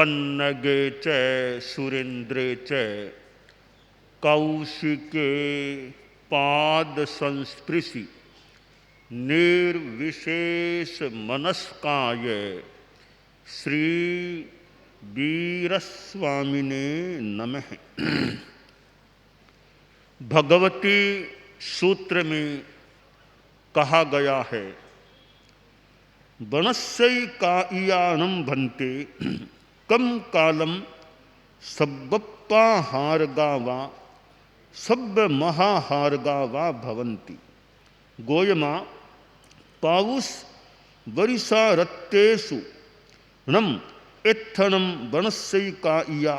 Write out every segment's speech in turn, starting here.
पन्नगे च सुरेन्द्रे च कौशिके पाद संस्पृशि निर्विशेष मनस्काय श्री वीरस्वामिने नमः। भगवती सूत्र में कहा गया है, वनस्यैकायानं भन्ते कम कालम सब्बप्पाहारगा वा सब्ब महाहारगा वा भवन्ति। गोयमा पावुस वरिषा रत्तेषु णम एत्थनं वनस्यैकाया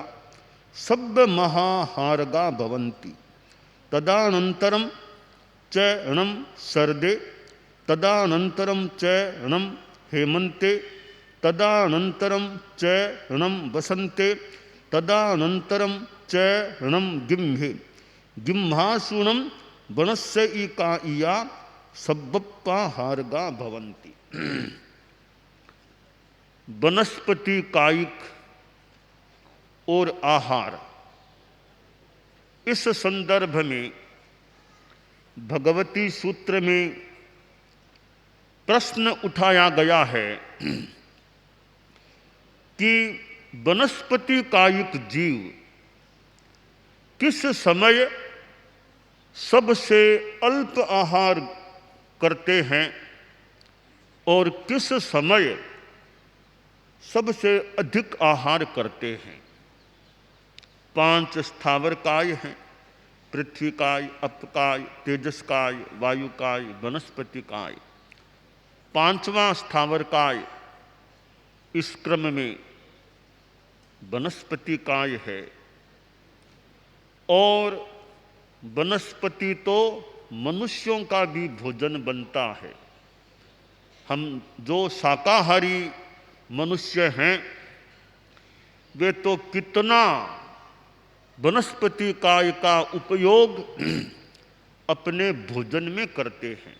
सब्ब महाहारगा भवन्ति। तदानन्तरं च णम सर्दे तदानन्तरं च णम हेमन्ते तदानन्तरं च णम वसन्ते तदानन्तरं च णम गिम्हे गिम्हासुणं वनस्यैकाया सब्बप्पाहारगा भवन्ति। वनस्पति कायिक और आहार, इस संदर्भ में भगवती सूत्र में प्रश्न उठाया गया है कि वनस्पति कायिक जीव किस समय सबसे अल्प आहार करते हैं और किस समय सबसे अधिक आहार करते हैं। 5 स्थावर काय हैं, पृथ्वी काय, अपकाय, तेजसकाय, वायुकाय, वनस्पति काय। 5वां स्थावर काय इस क्रम में वनस्पति काय है। और वनस्पति तो मनुष्यों का भी भोजन बनता है। हम जो शाकाहारी मनुष्य हैं वे तो कितना वनस्पति काय का उपयोग अपने भोजन में करते हैं।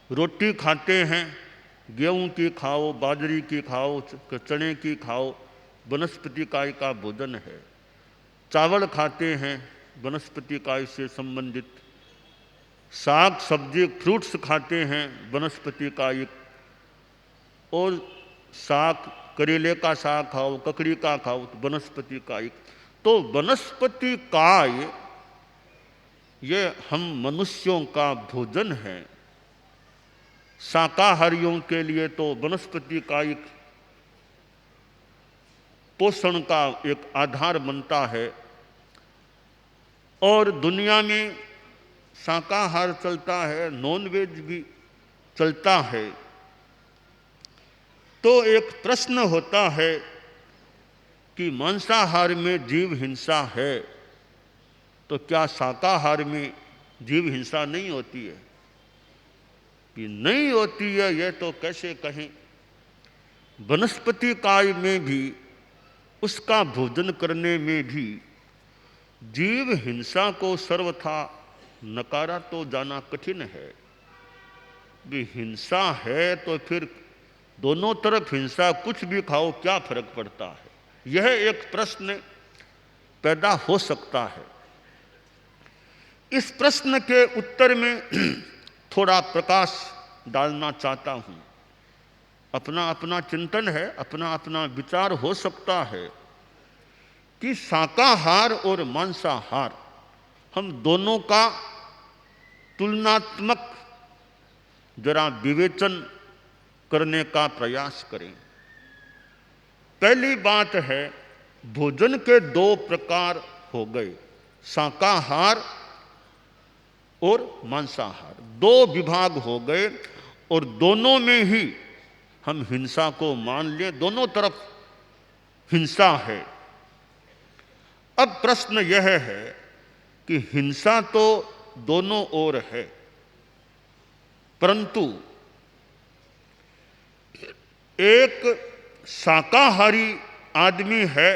रोटी खाते हैं, गेहूं की खाओ, बाजरी की खाओ, चने की खाओ, वनस्पति काय का भोजन है। चावल खाते हैं, वनस्पति काय से संबंधित। साग सब्जी फ्रूट्स खाते हैं, वनस्पति काय। और साग, करेले का साग खाओ, ककड़ी का खाओ, वनस्पति काय। तो वनस्पति काय ये हम मनुष्यों का भोजन है। शाकाहारियों के लिए तो वनस्पति काय पोषण का एक आधार बनता है। और दुनिया में शाकाहार चलता है, नॉनवेज भी चलता है। तो एक प्रश्न होता है कि मांसाहार में जीव हिंसा है, तो क्या शाकाहार में जीव हिंसा नहीं होती है? कि नहीं होती है यह तो कैसे कहें। वनस्पति काय में भी, उसका भोजन करने में भी जीव हिंसा को सर्वथा नकारा तो जाना कठिन है। भी हिंसा है तो फिर दोनों तरफ हिंसा, कुछ भी खाओ क्या फर्क पड़ता है? यह एक प्रश्न पैदा हो सकता है। इस प्रश्न के उत्तर में थोड़ा प्रकाश डालना चाहता हूं। अपना अपना चिंतन है, अपना अपना विचार हो सकता है कि शाकाहार और मांसाहार हम दोनों का तुलनात्मक जरा विवेचन करने का प्रयास करें। पहली बात है, भोजन के 2 प्रकार हो गए, शाकाहार और मांसाहार। 2 विभाग हो गए और दोनों में ही हम हिंसा को मान लें, दोनों तरफ हिंसा है। अब प्रश्न यह है कि हिंसा तो दोनों ओर है, परंतु एक शाकाहारी आदमी है,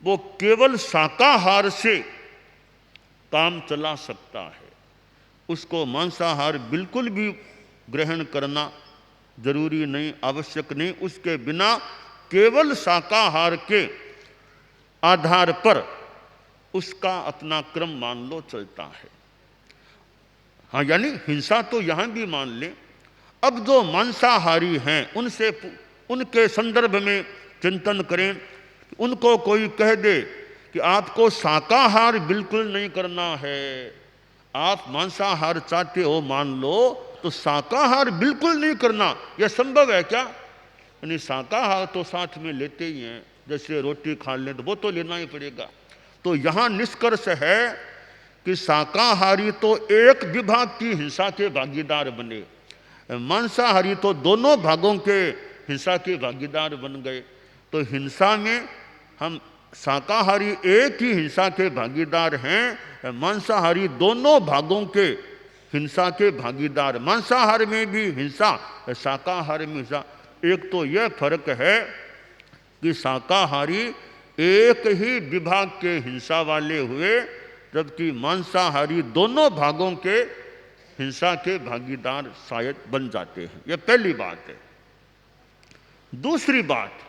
वो केवल शाकाहार से काम चला सकता है। उसको मांसाहार बिल्कुल भी ग्रहण करना जरूरी नहीं, आवश्यक नहीं। उसके बिना केवल शाकाहार के आधार पर उसका अपना क्रम मान लो चलता है। हाँ, यानी हिंसा तो यहाँ भी मान लें। अब जो मांसाहारी हैं उनके संदर्भ में चिंतन करें। उनको कोई कह दे कि आपको शाकाहार बिल्कुल नहीं करना है, आप मांसाहार चाहते हो मान लो, तो शाकाहार बिल्कुल नहीं करना, यह संभव है क्या? यानी शाकाहार तो साथ में लेते ही हैं, जैसे रोटी खा लें तो वो तो लेना ही पड़ेगा। तो यहाँ निष्कर्ष है कि शाकाहारी तो एक विभाग की हिंसा के भागीदार बने, मांसाहारी तो दोनों भागों के हिंसा के भागीदार बन गए। तो हिंसा में हम शाकाहारी एक ही हिंसा के भागीदार हैं, मांसाहारी दोनों भागों के हिंसा के भागीदार। मांसाहार में भी हिंसा, शाकाहार में हिंसा। एक तो यह फर्क है कि शाकाहारी एक ही विभाग के हिंसा वाले हुए, जबकि मांसाहारी दोनों भागों के हिंसा के भागीदार शायद बन जाते हैं। यह पहली बात है। दूसरी बात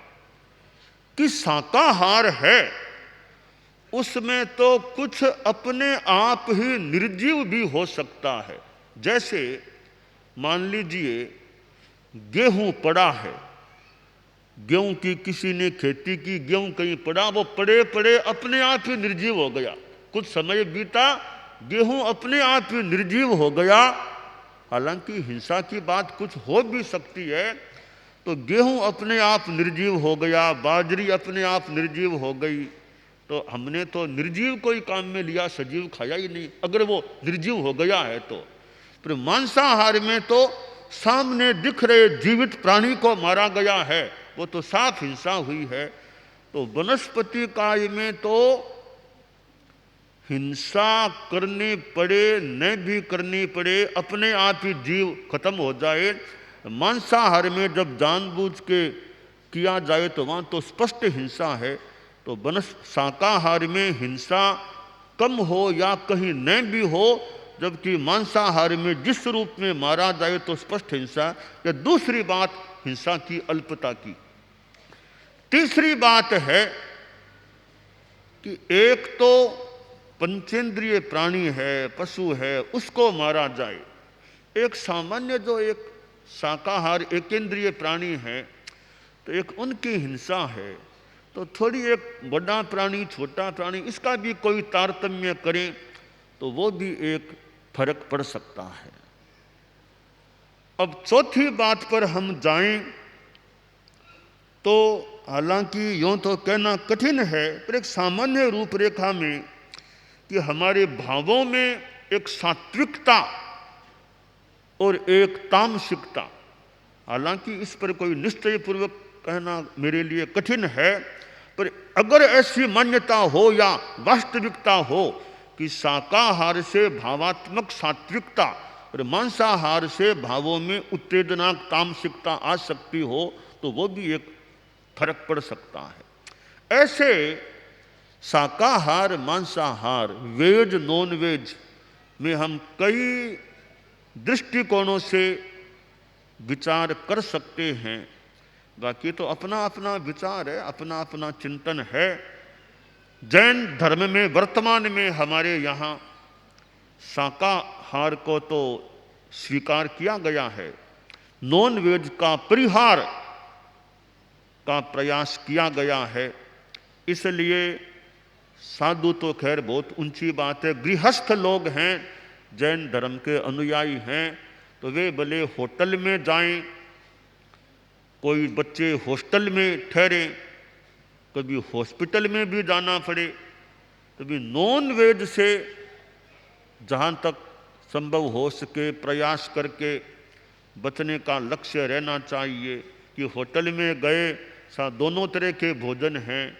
कि शाकाहार है उसमें तो कुछ अपने आप ही निर्जीव भी हो सकता है। जैसे मान लीजिए गेहूं पड़ा है, गेहूं की किसी ने खेती की, गेहूं कहीं पड़ा, वो पड़े पड़े अपने आप ही निर्जीव हो गया। कुछ समय बीता, गेहूं अपने आप ही निर्जीव हो गया। हालांकि हिंसा की बात कुछ हो भी सकती है, तो गेहूं अपने आप निर्जीव हो गया, बाजरी अपने आप निर्जीव हो गई, तो हमने तो निर्जीव कोई काम में लिया, सजीव खाया ही नहीं, अगर वो निर्जीव हो गया है तो। पर मांसाहार में तो सामने दिख रहे जीवित प्राणी को मारा गया है, वो तो साफ हिंसा हुई है। तो वनस्पति काय में तो हिंसा करनी पड़े न भी करनी पड़े, अपने आप ही जीव खत्म हो जाए। मांसाहार में जब जानबूझ के किया जाए तो वहाँ तो स्पष्ट हिंसा है। तो शाकाहार में हिंसा कम हो या कहीं न भी हो, जबकि मांसाहार में जिस रूप में मारा जाए तो स्पष्ट हिंसा। या दूसरी बात हिंसा की अल्पता की। तीसरी बात है कि एक तो पंचेंद्रिय प्राणी है, पशु है, उसको मारा जाए। एक सामान्य जो एक शाकाहार एकेंद्रिय प्राणी है, तो एक उनकी हिंसा है। तो थोड़ी एक बड़ा प्राणी छोटा प्राणी, इसका भी कोई तारतम्य करें तो वो भी एक फर्क पड़ सकता है। अब चौथी बात पर हम जाएं तो हालांकि यूँ तो कहना कठिन है, पर एक सामान्य रूपरेखा में कि हमारे भावों में एक सात्विकता और एक तामसिकता, हालांकि इस पर कोई निश्चयपूर्वक कहना मेरे लिए कठिन है, पर अगर ऐसी मान्यता हो या वास्तविकता हो कि शाकाहार से भावात्मक सात्विकता और मांसाहार से भावों में उत्तेजना तामसिकता आ सकती हो, तो वो भी एक फर्क पड़ सकता है। ऐसे शाकाहार मांसाहार, वेज नॉन वेज में हम कई दृष्टिकोणों से विचार कर सकते हैं। बाकी तो अपना अपना विचार है, अपना अपना चिंतन है। जैन धर्म में वर्तमान में हमारे यहाँ शाकाहार को तो स्वीकार किया गया है, नॉन वेज का परिहार का प्रयास किया गया है। इसलिए साधु तो खैर बहुत ऊंची बात है, गृहस्थ लोग हैं, जैन धर्म के अनुयायी हैं, तो वे भले होटल में जाएं, कोई बच्चे हॉस्टल में ठहरे, कभी हॉस्पिटल में भी जाना पड़े, कभी नॉन वेज से जहाँ तक संभव हो सके प्रयास करके बचने का लक्ष्य रहना चाहिए। कि होटल में गए दोनों तरह के भोजन हैं,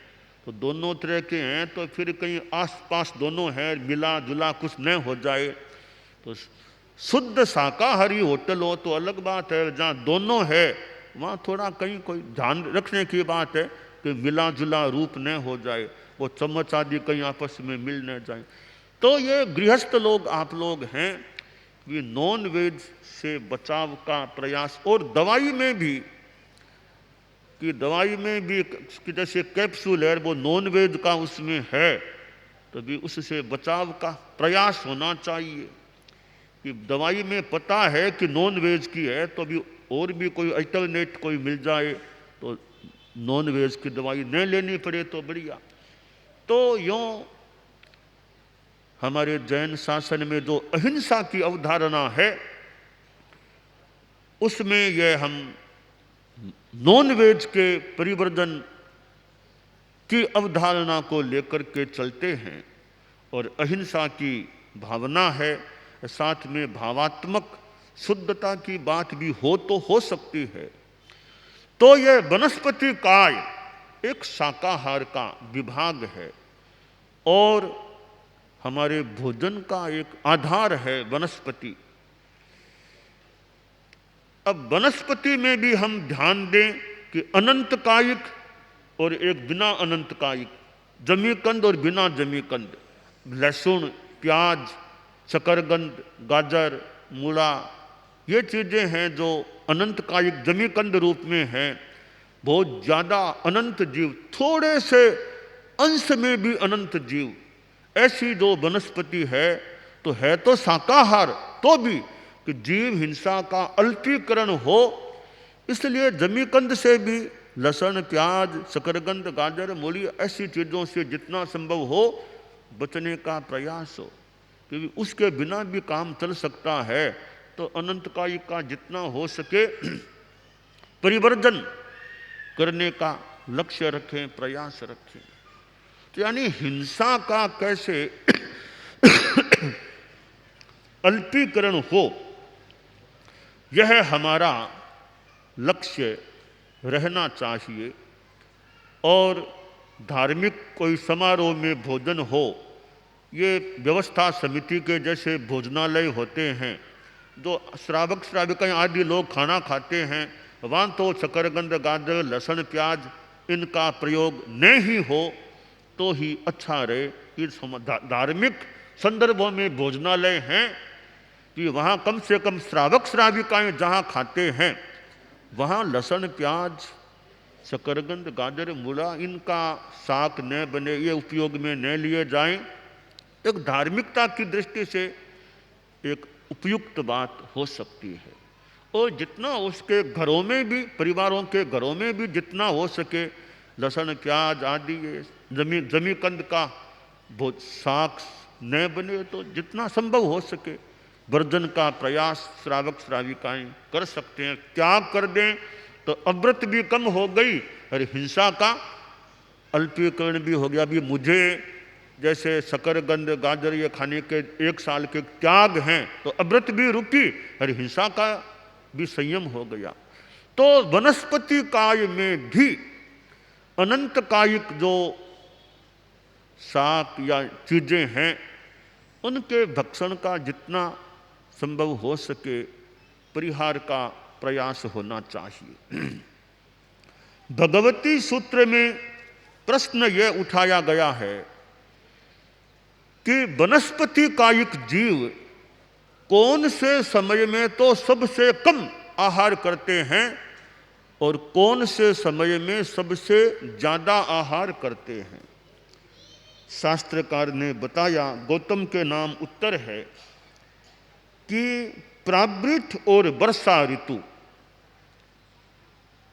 तो दोनों तरह के हैं तो फिर कहीं आसपास दोनों हैं, मिला जुला कुछ न हो जाए। तो शुद्ध शाकाहारी होटल हो तो अलग बात है, जहाँ दोनों है वहाँ थोड़ा कहीं कोई ध्यान रखने की बात है कि मिला जुला रूप न हो जाए, वो चम्मच आदि कहीं आपस में मिल न जाए। तो ये गृहस्थ लोग आप लोग हैं, ये नॉन वेज से बचाव का प्रयास। और दवाई में भी कि दवाई में भी कि जैसे कैप्सूल है वो नॉन वेज का उसमें है, तो भी उससे बचाव का प्रयास होना चाहिए। कि दवाई में पता है कि नॉन वेज की है, तो भी और भी कोई अल्टरनेट कोई मिल जाए तो नॉन वेज की दवाई न लेनी पड़े तो बढ़िया। तो यूँ हमारे जैन शासन में जो अहिंसा की अवधारणा है, उसमें यह हम नॉन वेज के परिवर्जन की अवधारणा को लेकर के चलते हैं। और अहिंसा की भावना है, साथ में भावात्मक शुद्धता की बात भी हो तो हो सकती है। तो यह वनस्पति काय एक शाकाहार का विभाग है और हमारे भोजन का एक आधार है वनस्पति। अब वनस्पति में भी हम ध्यान दें कि अनंत कायिक और एक बिना अनंत कायिक, जमीकंद और बिना जमीकंद, लहसुन, प्याज, शकरकंद, गाजर, मूला, ये चीज़ें हैं जो अनंत कायिक जमीकंद रूप में हैं। बहुत ज़्यादा अनंत जीव, थोड़े से अंश में भी अनंत जीव, ऐसी जो वनस्पति है तो है तो शाकाहार, तो भी कि जीव हिंसा का अल्पीकरण हो, इसलिए जमीकंद से भी लहसुन, प्याज, शकरकंद, गाजर, मूली, ऐसी चीज़ों से जितना संभव हो बचने का प्रयास हो, क्योंकि उसके बिना भी काम चल सकता है। तो अनंत कायिक का जितना हो सके परिवर्जन करने का लक्ष्य रखें, प्रयास रखें। तो यानी हिंसा का कैसे अल्पीकरण हो, यह हमारा लक्ष्य रहना चाहिए। और धार्मिक कोई समारोह में भोजन हो, ये व्यवस्था समिति के जैसे भोजनालय होते हैं, जो श्रावक श्राविकाएँ आदि लोग खाना खाते हैं, वहाँ तो शकरकंद, गाजर, लहसुन, प्याज इनका प्रयोग नहीं हो तो ही अच्छा रहे। कि धार्मिक संदर्भों में भोजनालय हैं कि वहाँ कम से कम श्रावक श्राविकाएँ जहाँ खाते हैं वहाँ लहसुन, प्याज, शकरकंद, गाजर, मूला इनका साग न बने, ये उपयोग में न लिए जाएं। एक धार्मिकता की दृष्टि से एक उपयुक्त बात हो सकती है। और जितना उसके घरों में भी, परिवारों के घरों में भी जितना हो सके लहसुन, प्याज आदि ये जमीकंद का साग न बने तो जितना संभव हो सके वर्जन का प्रयास श्रावक श्राविकाएँ कर सकते हैं। त्याग कर दें तो अव्रत भी कम हो गई और हिंसा का अल्पीकरण भी हो गया। अभी मुझे जैसे शकरकंद, गाजर ये खाने के 1 साल के त्याग हैं तो अव्रत भी रुकी और हिंसा का भी संयम हो गया। तो वनस्पति काय में भी अनंत कायिक जो शाक या चीज़ें हैं उनके भक्षण का जितना संभव हो सके परिहार का प्रयास होना चाहिए। भगवती सूत्र में प्रश्न यह उठाया गया है कि वनस्पति कायिक जीव कौन से समय में तो सबसे कम आहार करते हैं और कौन से समय में सबसे ज़्यादा आहार करते हैं। शास्त्रकार ने बताया, गौतम के नाम उत्तर है कि प्रावृत और वर्षा ऋतु,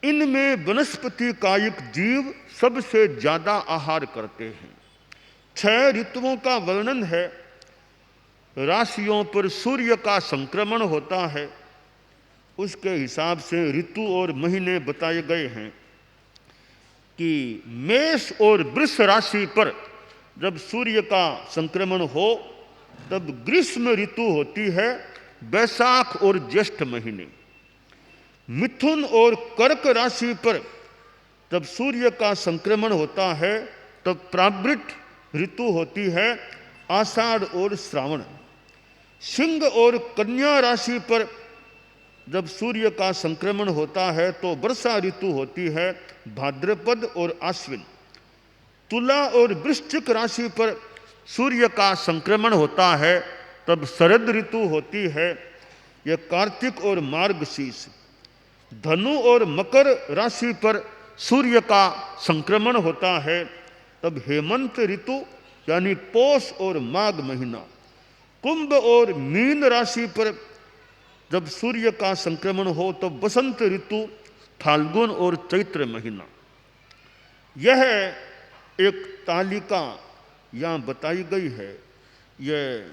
इनमें वनस्पति कायिक जीव सबसे ज़्यादा आहार करते हैं। 6 ऋतुओं का वर्णन है। राशियों पर सूर्य का संक्रमण होता है, उसके हिसाब से ऋतु और महीने बताए गए हैं कि मेष और वृष राशि पर जब सूर्य का संक्रमण हो तब ग्रीष्म ऋतु होती है, बैसाख और ज्येष्ठ महीने। मिथुन और कर्क राशि पर जब सूर्य का संक्रमण होता है तब प्रावृत ऋतु होती है, आषाढ़ और श्रावण। सिंह और कन्या राशि पर जब सूर्य का संक्रमण होता है तो वर्षा ऋतु होती है, भाद्रपद और आश्विन। तुला और वृश्चिक राशि पर सूर्य का संक्रमण होता है तब शरद ऋतु होती है, यह कार्तिक और मार्गशीर्ष। धनु और मकर राशि पर सूर्य का संक्रमण होता है, तब हेमंत ऋतु यानी पौष और माघ महीना, कुंभ और मीन राशि पर जब सूर्य का संक्रमण हो तो बसंत ऋतु, फाल्गुन और चैत्र महीना। यह एक तालिका यहाँ बताई गई है। यह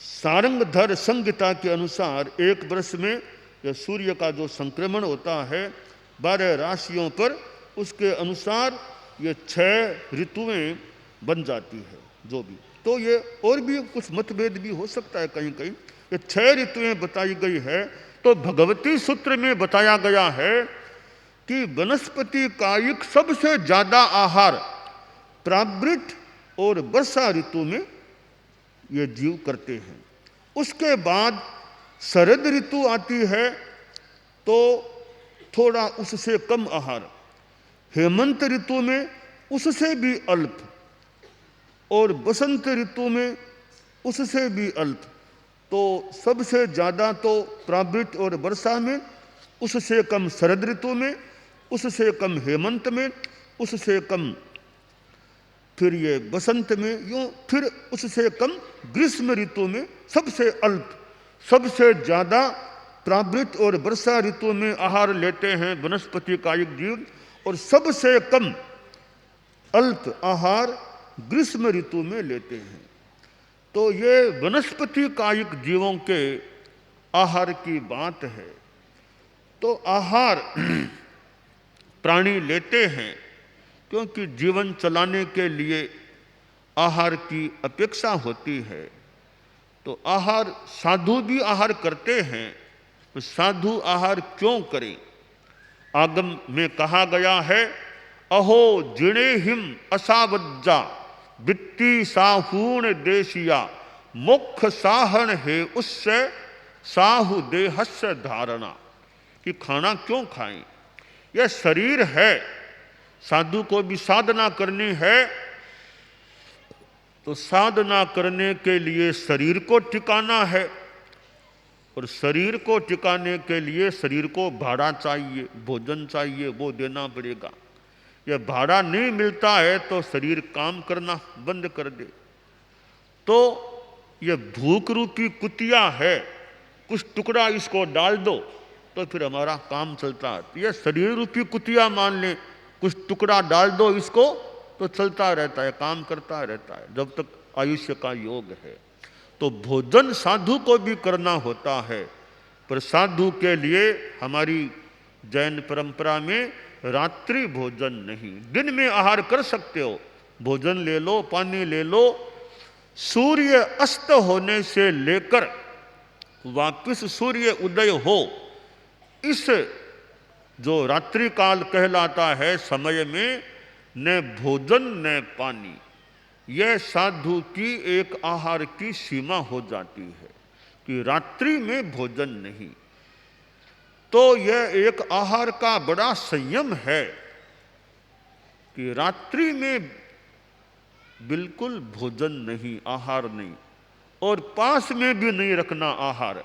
सारंगधर संहिता के अनुसार एक वर्ष में यह सूर्य का जो संक्रमण होता है 12 राशियों पर, उसके अनुसार ये 6 ऋतुएं बन जाती है। जो भी तो ये और भी कुछ मतभेद भी हो सकता है कहीं कहीं। ये 6 ऋतुएं बताई गई है। तो भगवती सूत्र में बताया गया है कि वनस्पति कायिक सबसे ज्यादा आहार प्रावृत और वर्षा ऋतु में ये जीव करते हैं। उसके बाद शरद ऋतु आती है तो थोड़ा उससे कम आहार, हेमंत ऋतु में उससे भी अल्प, और बसंत ऋतु में उससे भी अल्प। तो सबसे ज़्यादा तो प्रावृत और वर्षा में, उससे कम शरद ऋतु में, उससे कम हेमंत में, उससे कम फिर ये बसंत में, यूँ फिर उससे कम ग्रीष्म ऋतु में, सबसे अल्प। सबसे ज़्यादा प्रावृत और वर्षा ऋतु में आहार लेते हैं वनस्पति कायिक जीव, और सबसे कम अल्प आहार ग्रीष्म ऋतु में लेते हैं। तो ये वनस्पति कायिक जीवों के आहार की बात है। तो आहार प्राणी लेते हैं क्योंकि जीवन चलाने के लिए आहार की अपेक्षा होती है। तो आहार, साधु भी आहार करते हैं, तो साधु आहार क्यों करें? आगम में कहा गया है, अहो जिणे हिम असावज्जा वित्ती साहूण देशिया मुख साहन है उससे साहु देहस्य धारणा। कि खाना क्यों खाएं? यह शरीर है, साधु को भी साधना करनी है, तो साधना करने के लिए शरीर को टिकाना है, और शरीर को टिकाने के लिए शरीर को भाड़ा चाहिए, भोजन चाहिए, वो देना पड़ेगा। यह भाड़ा नहीं मिलता है तो शरीर काम करना बंद कर दे। तो यह भूख रूपी कुतिया है, कुछ टुकड़ा इसको डाल दो तो फिर हमारा काम चलता है। यह शरीर रूपी कुतिया मान लें, कुछ टुकड़ा डाल दो इसको तो चलता रहता है, काम करता रहता है जब तक आयुष्य का योग है। तो भोजन साधु को भी करना होता है, पर साधु के लिए हमारी जैन परंपरा में रात्रि भोजन नहीं, दिन में आहार कर सकते हो, भोजन ले लो, पानी ले लो। सूर्य अस्त होने से लेकर वापस सूर्य उदय हो, इस जो रात्रि काल कहलाता है समय में न भोजन न पानी, यह साधु की एक आहार की सीमा हो जाती है कि रात्रि में भोजन नहीं। तो यह एक आहार का बड़ा संयम है कि रात्रि में बिल्कुल भोजन नहीं, आहार नहीं, और पास में भी नहीं रखना आहार।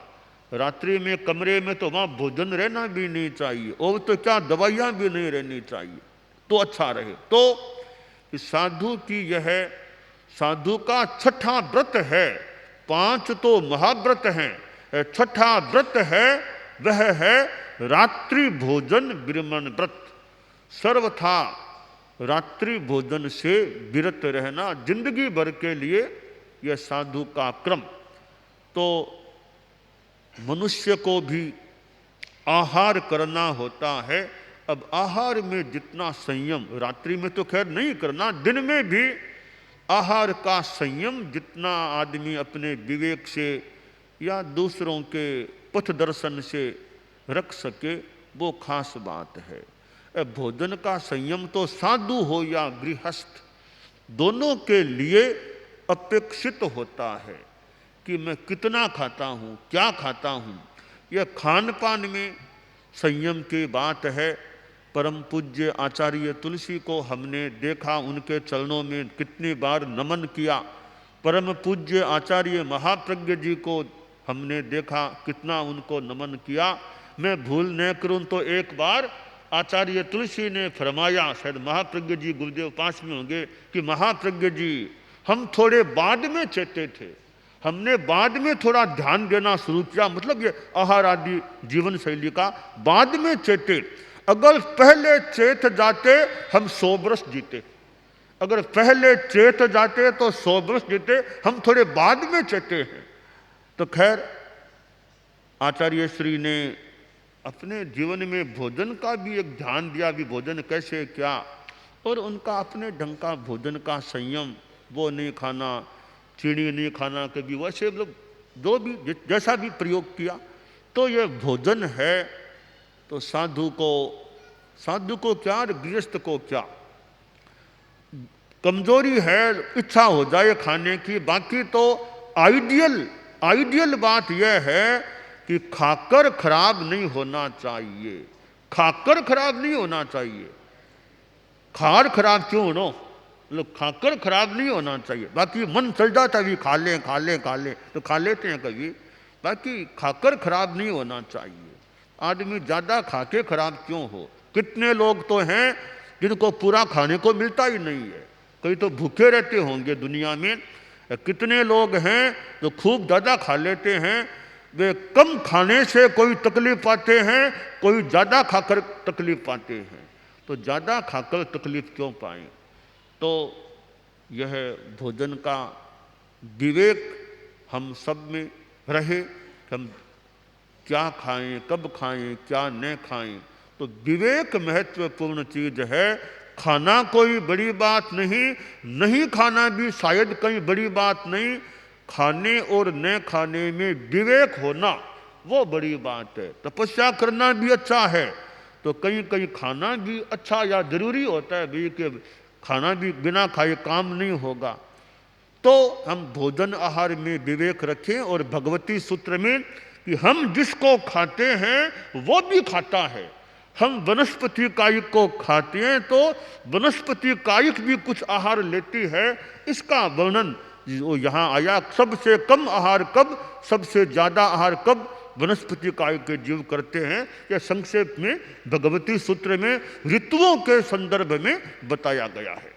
रात्रि में कमरे में तो वहाँ भोजन रहना भी नहीं चाहिए, और तो क्या दवाइयाँ भी नहीं रहनी चाहिए तो अच्छा रहे। तो साधु की यह साधु का छठा व्रत है। 5 तो महाव्रत हैं, छठा व्रत है वह है रात्रि भोजन विरमण व्रत। सर्वथा रात्रि भोजन से विरत रहना जिंदगी भर के लिए यह साधु का क्रम। तो मनुष्य को भी आहार करना होता है। अब आहार में जितना संयम, रात्रि में तो खैर नहीं करना, दिन में भी आहार का संयम जितना आदमी अपने विवेक से या दूसरों के पथ दर्शन से रख सके वो खास बात है। भोजन का संयम तो साधु हो या गृहस्थ दोनों के लिए अपेक्षित होता है कि मैं कितना खाता हूँ, क्या खाता हूँ। यह खान पान में संयम की बात है। परम पूज्य आचार्य तुलसी को हमने देखा, उनके चरणों में कितनी बार नमन किया। परम पूज्य आचार्य महाप्रज्ञ जी को हमने देखा, कितना उनको नमन किया। मैं भूल न करूं तो एक बार आचार्य तुलसी ने फरमाया, शायद महाप्रज्ञ जी गुरुदेव पास में होंगे, कि महाप्रज्ञ जी हम थोड़े बाद में चेते थे, हमने बाद में थोड़ा ध्यान देना शुरू किया, मतलब ये आहार आदि जीवन शैली का बाद में चेते। अगर पहले चेत जाते हम 100 वर्ष जीते, अगर पहले चेत जाते तो 100 वर्ष जीते, हम थोड़े बाद में चेते हैं। तो खैर आचार्य श्री ने अपने जीवन में भोजन का भी एक ध्यान दिया, भी भोजन कैसे क्या, और उनका अपने ढंग का भोजन का संयम, वो नहीं खाना, चीनी नहीं खाना, कभी वैसे मतलब जो भी जैसा भी प्रयोग किया। तो ये भोजन है तो साधु को क्या और गृहस्थ को क्या, कमजोरी है इच्छा हो जाए खाने की, बाकी तो आइडियल बात यह है कि खाकर खराब नहीं होना चाहिए, खाकर खराब नहीं होना चाहिए। खार खराब क्यों हो, मतलब खाकर खराब नहीं होना चाहिए। बाकी मन चल जाता है खा लें तो खा लेते हैं कभी, बाकी खाकर खराब नहीं होना चाहिए। आदमी ज़्यादा खा के खराब क्यों हो। कितने लोग तो हैं जिनको पूरा खाने को मिलता ही नहीं है, कई तो भूखे रहते होंगे दुनिया में। कितने लोग हैं जो खूब ज़्यादा खा लेते हैं, वे कम खाने से कोई तकलीफ पाते हैं, कोई ज़्यादा खाकर तकलीफ पाते हैं। तो ज़्यादा खाकर तकलीफ क्यों पाएं। तो यह भोजन का विवेक हम सब में रहे, हम क्या खाएं, कब खाएं, क्या न खाएं। तो विवेक महत्वपूर्ण चीज है। खाना कोई बड़ी बात नहीं खाना भी शायद कहीं बड़ी बात नहीं, खाने और न खाने में विवेक होना वो बड़ी बात है। तपस्या करना भी अच्छा है, तो कहीं खाना भी अच्छा या जरूरी होता है भी कि खाना भी बिना खाए काम नहीं होगा। तो हम भोजन आहार में विवेक रखें, और भगवती सूत्र में कि हम जिसको खाते हैं वो भी खाता है। हम वनस्पति कायिक को खाते हैं तो वनस्पति कायिक भी कुछ आहार लेती है। इसका वर्णन जो यहाँ आया, सबसे कम आहार कब, सबसे ज़्यादा आहार कब वनस्पति कायिक के जीव करते हैं, यह संक्षेप में भगवती सूत्र में ऋतुओं के संदर्भ में बताया गया है।